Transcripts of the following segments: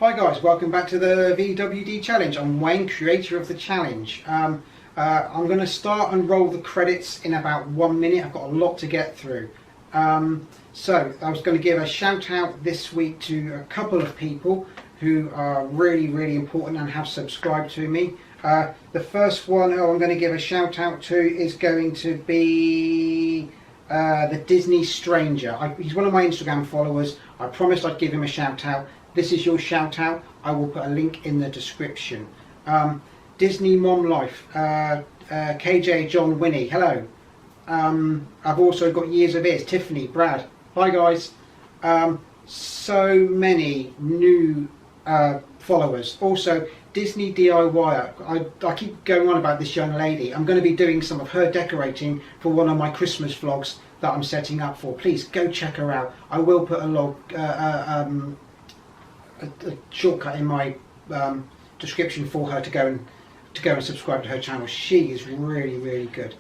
Hi guys, welcome back to the VWD challenge. I'm Wayne, creator of the challenge. I'm going to start and roll the credits in about 1 minute. I've got a lot to get through. So I was going to give a shout out this week to a couple of people who are really important and have subscribed to me. The first one who I'm going to give a shout out to is going to be the Disney Stranger. He's one of my Instagram followers. I promised I'd give him a shout out. This is your shout out. I will put a link in the description. Disney Mom Life, KJ John Winnie, hello. I've also got Years of Ears, Tiffany, Brad, hi guys. So many new followers. Also Disney DIY, I keep going on about this young lady. I'm going to be doing some of her decorating for one of my Christmas vlogs that I'm setting up for. Please go check her out. I will put a shortcut in my description for her to go and subscribe to her channel. She is really good.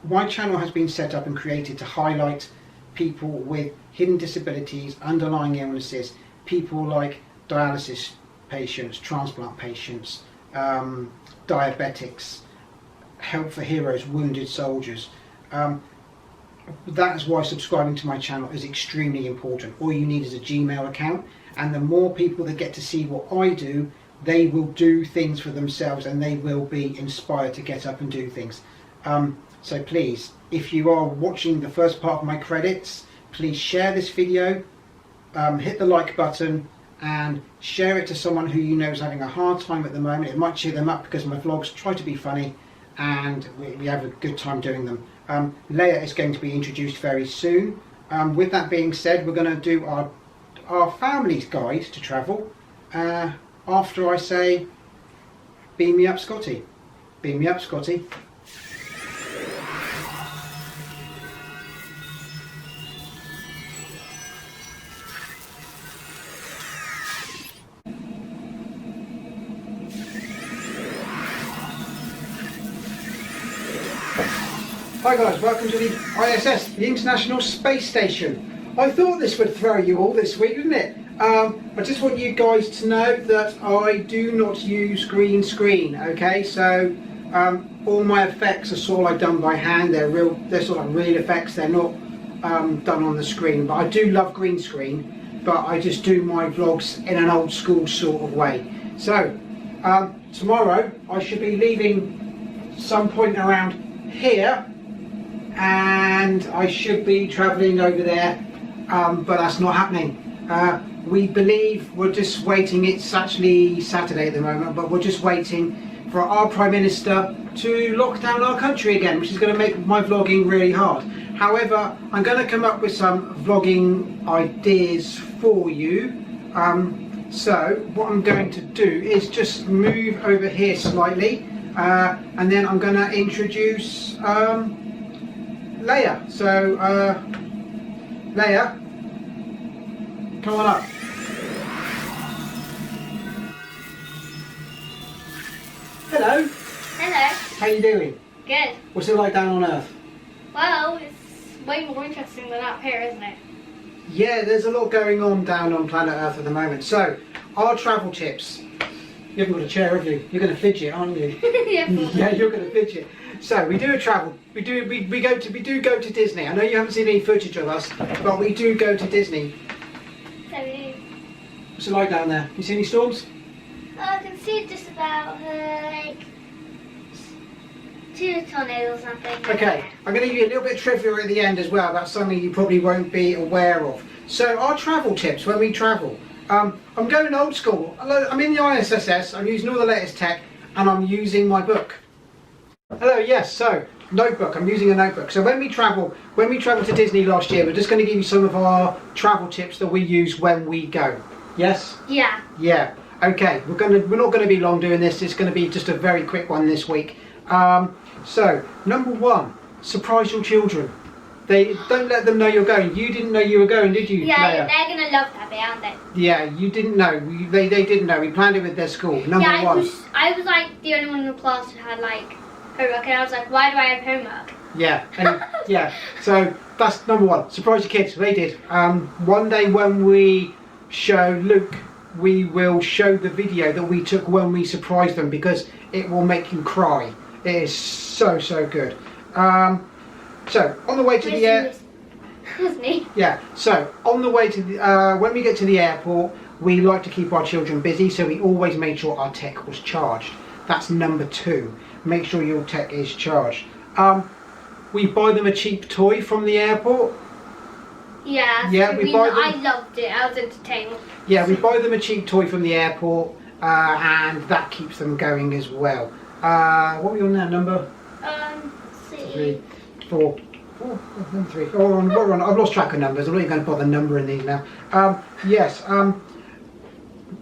My channel has been set up and created to highlight people with hidden disabilities, underlying illnesses, people like dialysis patients, transplant patients, diabetics, Help for Heroes, wounded soldiers. That is why subscribing to my channel is extremely important. All you need is a Gmail account, and the more people that get to see what I do, they will do things for themselves and they will be inspired to get up and do things. So please, if you are watching the first part of my credits, please share this video, hit the like button and share it to someone who you know is having a hard time at the moment. It might cheer them up because my vlogs try to be funny and we have a good time doing them. Leia is going to be introduced very soon. With that being said, we're going to do our family's guide to travel after I say beam me up Scotty. Beam me up Scotty. Hi guys, welcome to the ISS, the International Space Station. I thought this would throw you all this week, didn't it? I just want you guys to know that I do not use green screen, okay? So all my effects are sort of done by hand. They're sort of real effects. They're not done on the screen. But I do love green screen, but I just do my vlogs in an old school sort of way. So tomorrow I should be leaving some point around here, and I should be travelling over there, but that's not happening. We believe, we're just waiting, it's actually Saturday at the moment, but we're just waiting for our Prime Minister to lock down our country again, which is going to make my vlogging really hard. However, I'm going to come up with some vlogging ideas for you. So what I'm going to do is just move over here slightly, and then I'm going to introduce Leia. So Leia, come on up. Hello. Hello. How you doing? Good. What's it like down on Earth? Well, it's way more interesting than up here, isn't it? Yeah, there's a lot going on down on planet Earth at the moment. So, our travel tips. You haven't got a chair, have you? You're going to fidget, aren't you? Yeah. Yeah, you're going to fidget. So we do a travel. We do go to Disney. I know you haven't seen any footage of us, but we do go to Disney. So we do. What's it like down there? You see any storms? I can see just about like 2 tornadoes or something. Okay, I'm going to give you a little bit of trivia at the end as well about something you probably won't be aware of. So our travel tips when we travel. I'm going old school. I'm in the ISS, I'm using all the latest tech, and I'm using my book. Hello, yes, so notebook, I'm using a notebook. So when we travel to Disney last year, we're just going to give you some of our travel tips that we use when we go. Yes? Yeah. Yeah. Okay, we're not going to be long doing this. It's going to be just a very quick one this week. So number 1, surprise your children. Don't let them know you're going. You didn't know you were going, did you? Yeah, Leia? they're gonna love that bit, aren't they? Yeah, you didn't know. They didn't know. We planned it with their school. Number 1. I was like the only one in the class who had like homework, and I was like, why do I have homework? Yeah, and, yeah. So that's number 1. Surprise your kids. They did. One day when we show Luke we will show the video that we took when we surprised them, because it will make you cry. It is so good. So on the way to the air. Excuse me. Yeah. So on the way to the when we get to the airport, we like to keep our children busy, so we always made sure our tech was charged. That's number 2. Make sure your tech is charged. We buy them a cheap toy from the airport. Yeah. Yeah, so we buy them. I loved it. I was entertained. Yeah, we buy them a cheap toy from the airport, and that keeps them going as well. What are we on now? Number Let's see. 3, 4. 3. Oh, we're on. I've lost track of numbers. I'm not even going to bother numbering these now. Yes.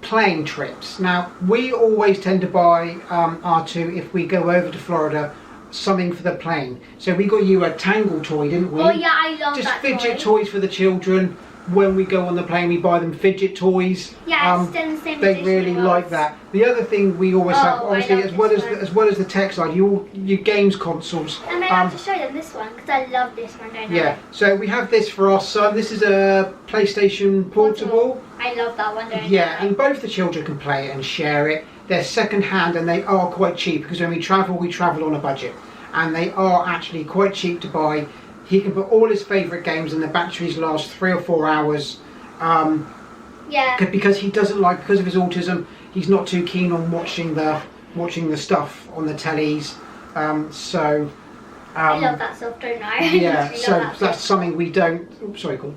Plane trips. Now, we always tend to buy R2 if we go over to Florida, something for the plane. So we got you a Tangle toy, didn't we? Oh yeah, I love Just that fidget toy. toys for the children. When we go on the plane, we buy them fidget toys. Yeah, it's still the same They position really it was. like that. The other thing we always have, Oh, I obviously, love this one. as well as the tech side, your games consoles. And I have to show them this one because I love this one, don't Yeah. So we have this for our son. This is a PlayStation Portable. I love that one, don't I? Yeah, and both the children can play it and share it. They're second hand and they are quite cheap, because when we travel on a budget, and they are actually quite cheap to buy. He can put all his favourite games and the batteries last 3 or 4 hours. Yeah. Because he doesn't like, because of his autism, he's not too keen on watching the stuff on the tellies. I love that stuff, don't I? Yeah, I so love that that's stuff. something we don't. Oops, sorry, cool.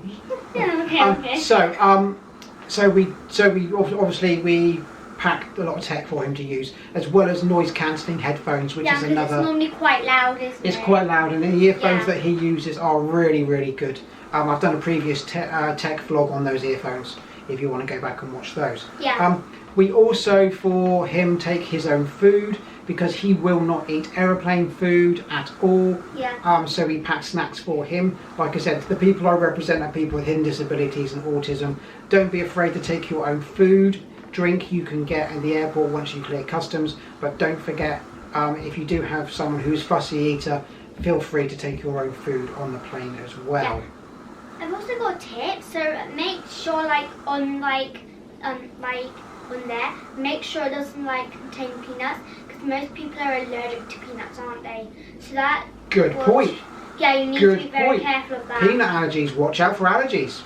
Yeah, okay. So we obviously we packed a lot of tech for him to use, as well as noise cancelling headphones, which Yeah, is because it's another. normally quite loud, isn't it? It's quite loud, and the earphones Yeah. that he uses are really good. I've done a previous tech vlog on those earphones, if you want to go back and watch those. Yeah. We also, for him, take his own food, because he will not eat aeroplane food at all. Yeah. So we pack snacks for him. Like I said, the people I represent are people with hidden disabilities and autism. Don't be afraid to take your own food. Drink you can get at the airport once you clear customs, but don't forget, if you do have someone who's fussy eater, feel free to take your own food on the plane as well. I've also got a tip, so make sure on there, make sure it doesn't contain peanuts, because most people are allergic to peanuts, aren't they? So that Good point. Yeah, you need Good to be very point. careful of that. Peanut allergies, watch out for allergies.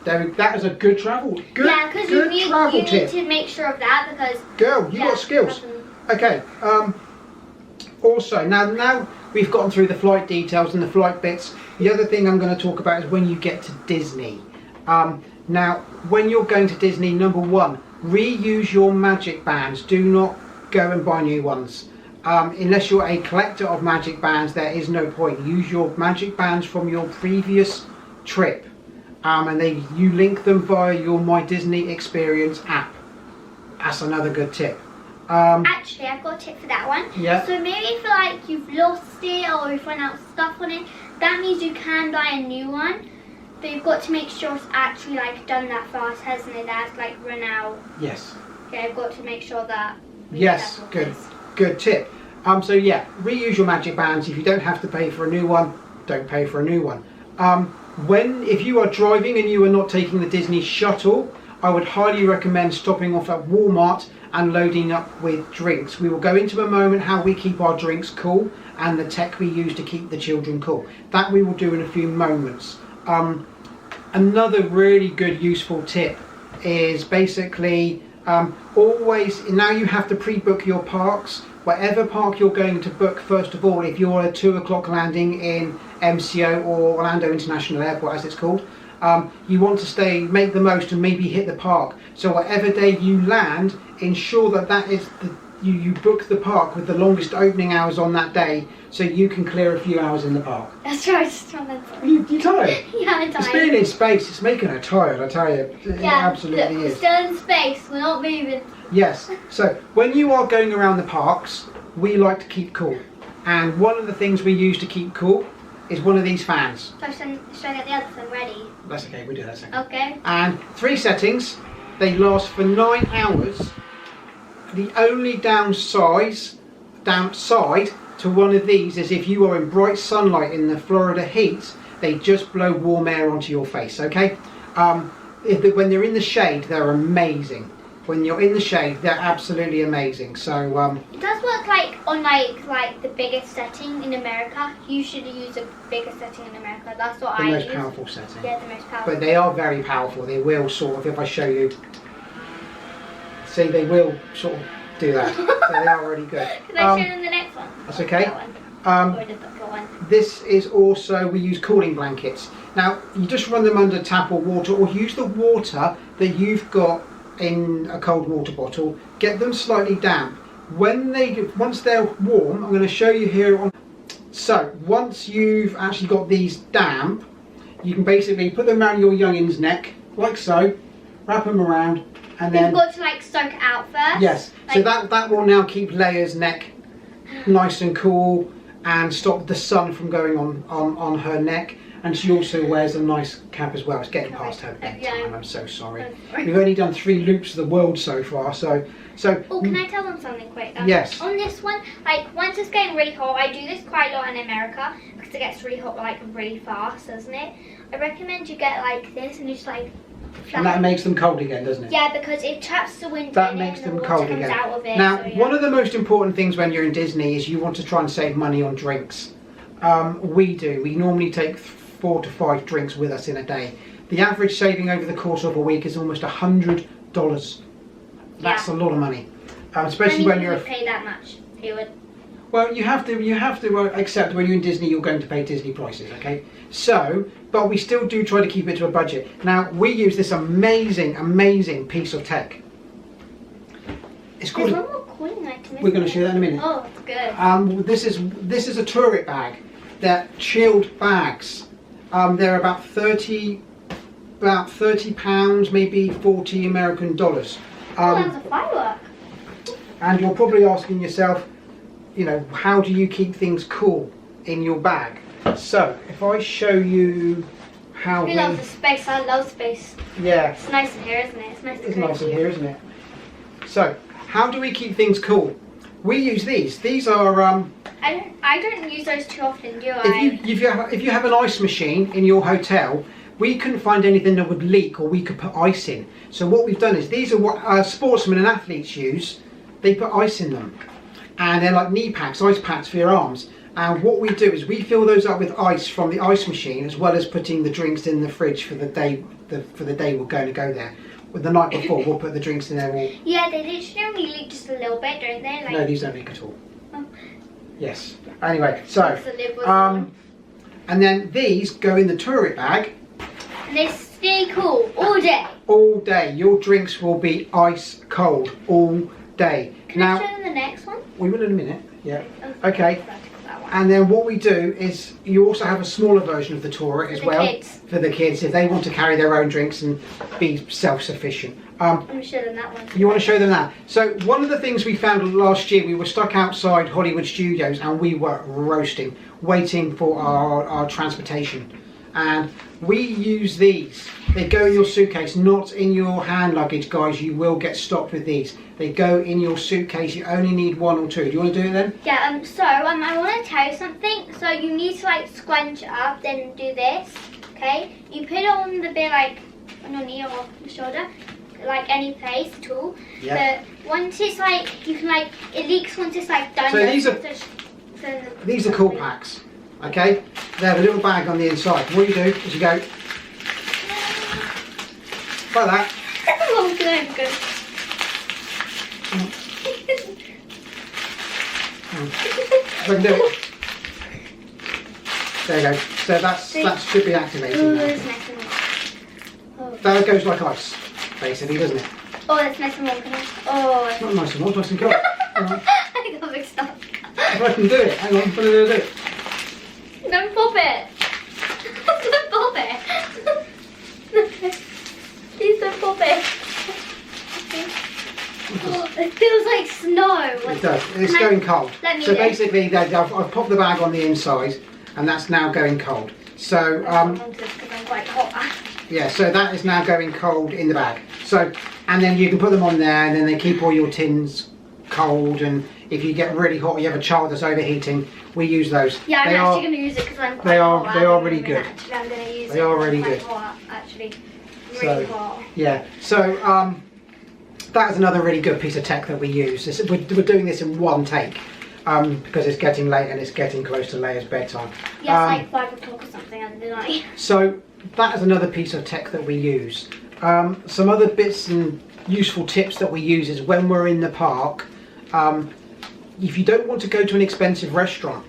That is a good travel. Yeah, because good you travel need tip. to make sure of that, because Girl, you got skills. Okay. Also, now we've gotten through the flight details and the flight bits. The other thing I'm going to talk about is when you get to Disney. Now, when you're going to Disney, number 1, reuse your magic bands. Do not go and buy new ones. Unless you're a collector of magic bands, there is no point. Use your magic bands from your previous trip, and you link them via your My Disney Experience app. That's another good tip. Actually, I've got a tip for that one. Yeah. So maybe if you've lost it or you've run out of stuff on it, that means you can buy a new one. But you've got to make sure it's actually done that fast, hasn't it? That's run out. Yes. Yeah, I've got to make sure that. Yes, good tip. So yeah, reuse your magic bands. If you don't have to pay for a new one, don't pay for a new one. If you are driving and you are not taking the Disney shuttle, I would highly recommend stopping off at Walmart and loading up with drinks. We will go into a moment how we keep our drinks cool and the tech we use to keep the children cool. That we will do in a few moments. Another really good useful tip is basically always, now you have to pre-book your parks. Whatever park you're going to book, first of all, if you're a 2 o'clock landing in MCO or Orlando International Airport as it's called, you want to make the most and maybe hit the park. So whatever day you land, ensure that is you book the park with the longest opening hours on that day, so you can clear a few hours in the park. That's right, just You tired? Yeah, I'm tired. It's being in space, it's making her tired, I tell you. It absolutely look, is. We're still in space, we're not moving. Yes, so when you are going around the parks, we like to keep cool. And one of the things we use to keep cool is one of these fans. So should I get the other thing ready? That's okay, we'll do that second. Okay. And 3 settings, they last for 9 hours. The only downside to one of these is if you are in bright sunlight in the Florida heat, they just blow warm air onto your face, okay? When they're in the shade, they're amazing. when you're in the shade, they're absolutely amazing. So It does work like on like the biggest setting in America. You should use a bigger setting in America. That's what the I most use. powerful setting. Yeah, the most powerful. But they are very powerful. They will sort of, if I show you, see, they will sort of do that. So they are really good. Can I show them the next one? That's okay. That one. Or the one. This is also, we use cooling blankets. Now, you just run them under tap or water, or use the water that you've got in a cold water bottle. Get them slightly damp. Once they're warm, I'm going to show you here. So, once you've actually got these damp, you can basically put them around your youngin's neck, like so, wrap them around, and then... You've got to like soak it out first. Yes, so that will now keep Leia's neck nice and cool and stop the sun from going on her neck. And she also wears a nice cap as well. It's getting past her bedtime, I'm so sorry. We've only done 3 loops of the world so far, so... Oh, can I tell them something quick? Yes. On this one, like once it's getting really hot, I do this quite a lot in America because it gets really hot like really fast, doesn't it? I recommend you get like this and you just like... And that makes them cold again, doesn't it? Yeah, because it traps the wind That in makes it them and the cold water comes again. out of it. Now, so, yeah. one of the most important things when you're in Disney is you want to try and save money on drinks. We do. We normally take 4 to 5 drinks with us in a day. The average saving over the course of a week is almost $100. That's a lot of money, especially when you're. Would pay that much. He would. Well, you have to accept when you're in Disney, you're going to pay Disney prices, okay? So, but we still do try to keep it to a budget. Now, we use this amazing piece of tech. It's called. There's one more coin item. We're going to show that in a minute. Oh, it's good. This is a Turret bag. They're chilled bags. They're about 30 pounds, maybe 40 American dollars. That's a firework. And you're probably asking yourself, you know, how do you keep things cool in your bag? So, if I show you how We love the space. I love space. Yeah. It's nice in here, isn't it? It's nice. It's nice in here, isn't it? So, how do we keep things cool? We use these. These are I don't use those too often, do I? if you have an ice machine in your hotel, we couldn't find anything that would leak or we could put ice in. So what we've done is, these are what sportsmen and athletes use. They put ice in them, and they're like knee packs, ice packs for your arms. And what we do is we fill those up with ice from the ice machine, as well as putting the drinks in the fridge for the day. For the day we're going to go there. With the night before, we'll put the drinks in there. Yeah, they literally only leak just a little bit, don't they? Like, no, these don't leak at all. Oh. Yes. Anyway, so That's the lid was on. and then these go in the Turret bag. And they stay cool all day. All day. Your drinks will be ice cold all day. Can I show them the next one? We will in a minute. Yeah. Oh, Okay. that one. And then what we do is, you also have a smaller version of the Turret as the well kids. for the kids if they want to carry their own drinks and be self-sufficient. I'm going to show them that one. You want to show them that? So one of the things we found last year, we were stuck outside Hollywood Studios and we were roasting, waiting for our transportation. And we use these. They go in your suitcase, not in your hand luggage, guys. You will get stopped with these. They go in your suitcase. You only need 1 or 2. Do you want to do it then? Yeah, I want to tell you something. So you need to like scrunch up, then do this, okay? You put it on the bit like on your knee or the shoulder, like any place at all. Yeah. But once it's like, you can like, it leaks once it's like done. So these are cool packs, okay? They have a little bag on the inside. What you do is you go like that. Oh, good, good. If I can do it. There you go. So that should be activated. Ooh, now. that's nice and warm. Oh. That goes like ice, basically, doesn't it? Oh, that's nice and warm. Can I? Oh. It's not nice and warm, it's nice and cold. Hang on. I got mixed up. If I can do it, hang on, what do I do? Don't pop it. Don't pop it. Please don't pop it. Oh, it feels like snow. It does. It's going cold. Let me So in. basically, I've popped the bag on the inside, and that's now going cold. So Because I'm quite hot. yeah, so that is now going cold in the bag. So, and then you can put them on there, and then they keep all your tins cold. And if you get really hot, you have a child that's overheating, we use those. Yeah, I'm They actually are- going to use it because I'm quite they are- hot. they are really good. Actually, I'm going to use They it. are 'cause I'm really quite good. Hot, actually, So- really hot. Yeah. So that is another really good piece of tech that we use. We're doing this in one take because it's getting late and it's getting close to Leia's bedtime. Yeah, it's like 5 o'clock or something at the night. So that is another piece of tech that we use. Some other bits and useful tips that we use is when we're in the park, if you don't want to go to an expensive restaurant,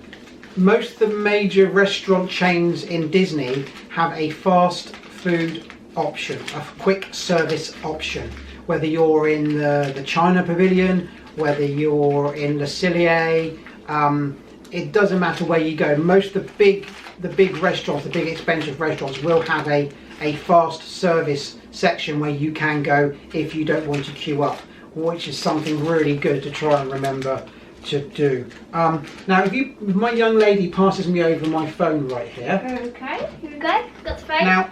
most of the major restaurant chains in Disney have a fast food option, a quick service option. Whether you're in the China Pavilion, whether you're in Le Cellier, it doesn't matter where you go. Most of the big restaurants, the big expensive restaurants, will have a fast service section where you can go if you don't want to queue up, which is something really good to try and remember to do. Now, if my young lady passes me over my phone right here. Okay, here we go. Got the phone. Now,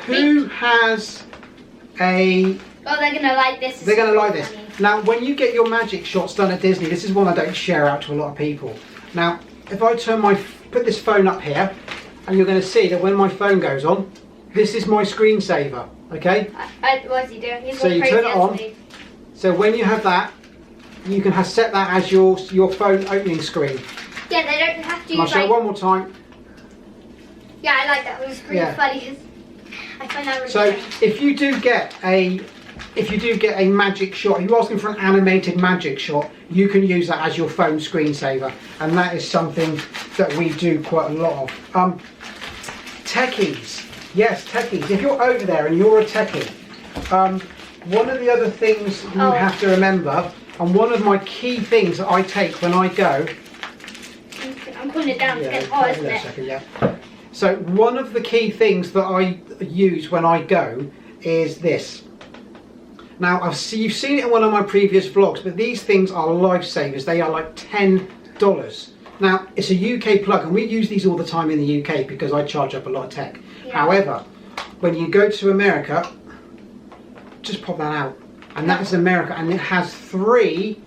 who has a... Oh, they're going to like this. They're going to like this. Now, when you get your magic shots done at Disney, this is one I don't share out to a lot of people. Now, if I put this phone up here, and you're going to see that when my phone goes on, this is my screensaver, okay? What's he doing? He's So you turn it on. So when you have that, you can set that as your phone opening screen. Yeah, they don't have to And I'll use show it one more time. Yeah, I like that. It was really funny. I find that really So funny. if you do get a magic shot, you're asking for an animated magic shot, you can use that as your phone screensaver, and that is something that we do quite a lot of. Techies, yes, techies. If you're over there and you're a techie, one of the other things you have to remember, and one of my key things that I take when I go. I'm putting it down to get hot, isn't it? Second, yeah. So one of the key things that I use when I go is this. Now, you've seen it in one of my previous vlogs, but these things are lifesavers. They are like $10. Now, it's a UK plug, and we use these all the time in the UK because I charge up a lot of tech. Yeah. However, when you go to America, just pop that out. And that is America, and it has 3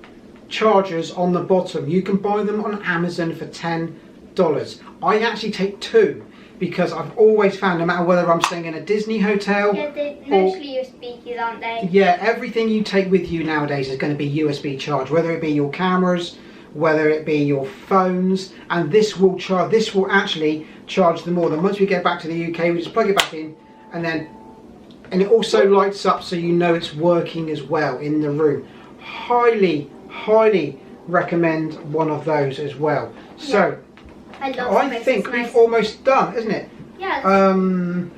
chargers on the bottom. You can buy them on Amazon for $10. I actually take 2 because I've always found, no matter whether I'm staying in a Disney hotel, Yeah, they're mostly USB keys, aren't they? yeah, everything you take with you nowadays is going to be USB charged, whether it be your cameras, whether it be your phones, and this will actually charge them more. Then once we get back to the UK, we just plug it back in, and it also lights up so you know it's working as well in the room. Highly recommend one of those as well. So I think we've almost done, isn't it? Yeah.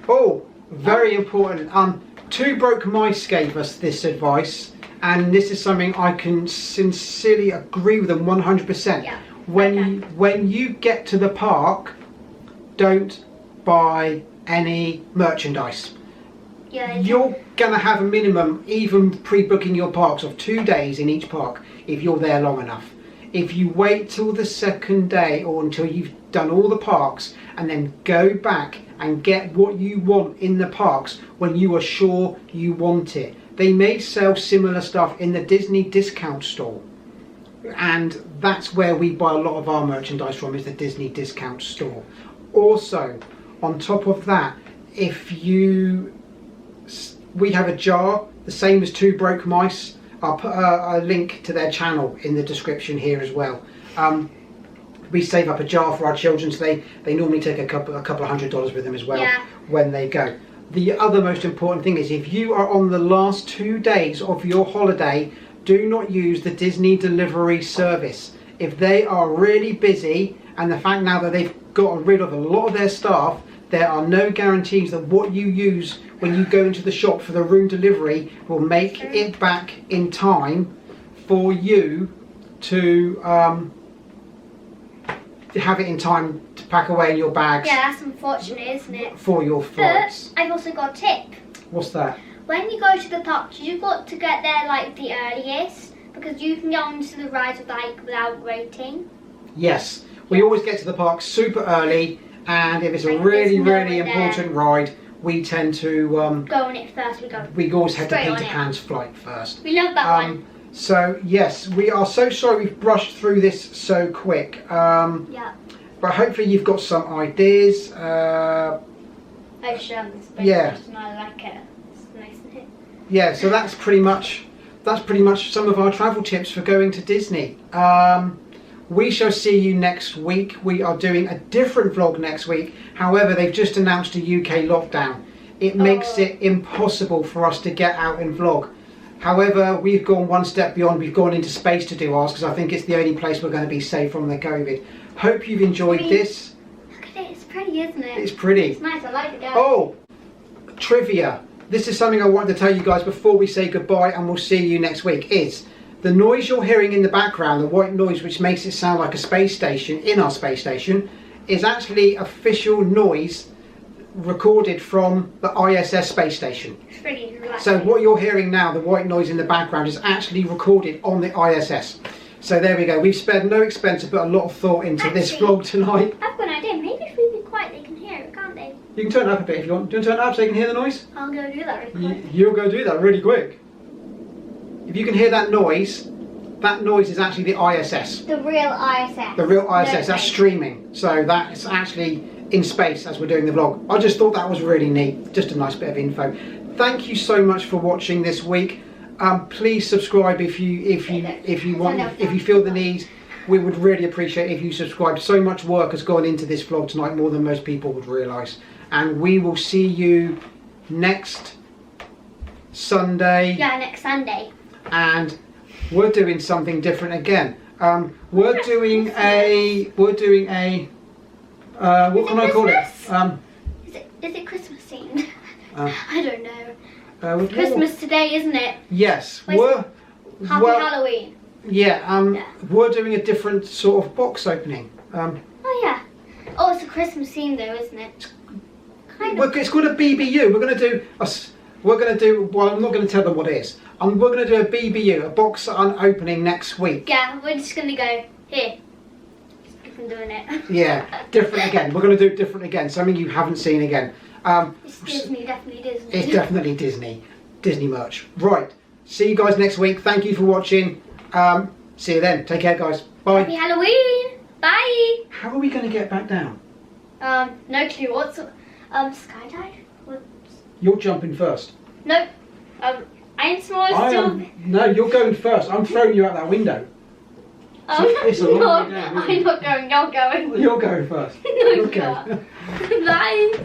Oh, very important. Two Broke Mice gave us this advice, and this is something I can sincerely agree with them 100%. Yeah. When you get to the park, don't buy any merchandise. Yeah, You're gonna have a minimum, even pre-booking your parks, of 2 days in each park if you're there long enough. If you wait till the second day or until you've done all the parks and then go back and get what you want in the parks when you are sure you want it. They may sell similar stuff in the Disney discount store, and that's where we buy a lot of our merchandise from, is the Disney discount store. Also, on top of that, we have a jar, the same as Two Broke Mice. I'll put a link to their channel in the description here as well. We save up a jar for our children, so they normally take a couple of $100 with them as well when they go. The other most important thing is, if you are on the last 2 days of your holiday, do not use the Disney delivery service. If they are really busy, and the fact now that they've gotten rid of a lot of their staff, there are no guarantees that what you use when you go into the shop for the room delivery will make it back in time for you to have it in time to pack away in your bags. Yeah, that's unfortunate, isn't it? For your flights. But I've also got a tip. What's that? When you go to the parks, you've got to get there like the earliest, because you can get onto the rides without waiting. Yes, we always get to the park super early, and if it's a really important ride, we tend to go on it first. We always head to straight on Peter it. Pan's flight first. We love that one. So yes, we are so sorry we've brushed through this so quick. Yeah. But hopefully you've got some ideas. I've shown this. Yeah. And I like it. It's nice, isn't it? Yeah, so that's pretty much that's pretty much some of our travel tips for going to Disney. We shall see you next week. We are doing a different vlog next week. However, they've just announced a UK lockdown. It makes it impossible for us to get out and vlog. However, we've gone one step beyond. We've gone into space to do ours because I think it's the only place we're going to be safe from the COVID. Hope you've enjoyed this. Look at it, it's pretty, isn't it? It's pretty. It's nice, I like it, guys. Oh, trivia. This is something I wanted to tell you guys before we say goodbye, and we'll see you next week, is the noise you're hearing in the background, the white noise which makes it sound like a space station in our space station, is actually official noise recorded from the ISS space station. It's pretty relaxing. So what you're hearing now, the white noise in the background, is actually recorded on the ISS. So there we go. We've spared no expense to put a lot of thought into this vlog tonight. I've got an idea. Maybe if we be quiet, they can hear it, can't they? You can turn it up a bit if you want. Do you want to turn it up so you can hear the noise? I'll go do that really quick. You'll go do that really quick. If you can hear that noise is actually the ISS. The real ISS. The real ISS, No, that's no. streaming. So that's actually in space as we're doing the vlog. I just thought that was really neat. Just a nice bit of info. Thank you so much for watching this week. Please subscribe if you feel the need. We would really appreciate if you subscribe. So much work has gone into this vlog tonight, more than most people would realise. And we will see you next Sunday. Yeah, next Sunday. And we're doing something different again. We're doing a what can I call it? Is it Christmas themed? Uh, I don't know. It's Christmas today, isn't it? Yes. Happy Halloween. Yeah. We're doing a different sort of box opening. Oh yeah. Oh, it's a Christmas theme though, isn't it? Kind of. It's called a BBU. We're going to do. Well, I'm not going to tell them what it is. We're going to do a BBU, a box opening next week. Yeah, we're just gonna go here. I'm doing it. Yeah, different again. We're going to do it different again. Something you haven't seen again. It's Disney, definitely Disney. It's definitely Disney merch. Right. See you guys next week. Thank you for watching. See you then. Take care, guys. Bye. Happy Halloween. Bye. How are we going to get back down? No clue. What's skydive? You're jumping first. Nope. I'm still. No, you're going first. I'm throwing you out that window. It's a long way down, isn't it? I'm not going. You're going. You're going first. No, Okay. you're not. Bye.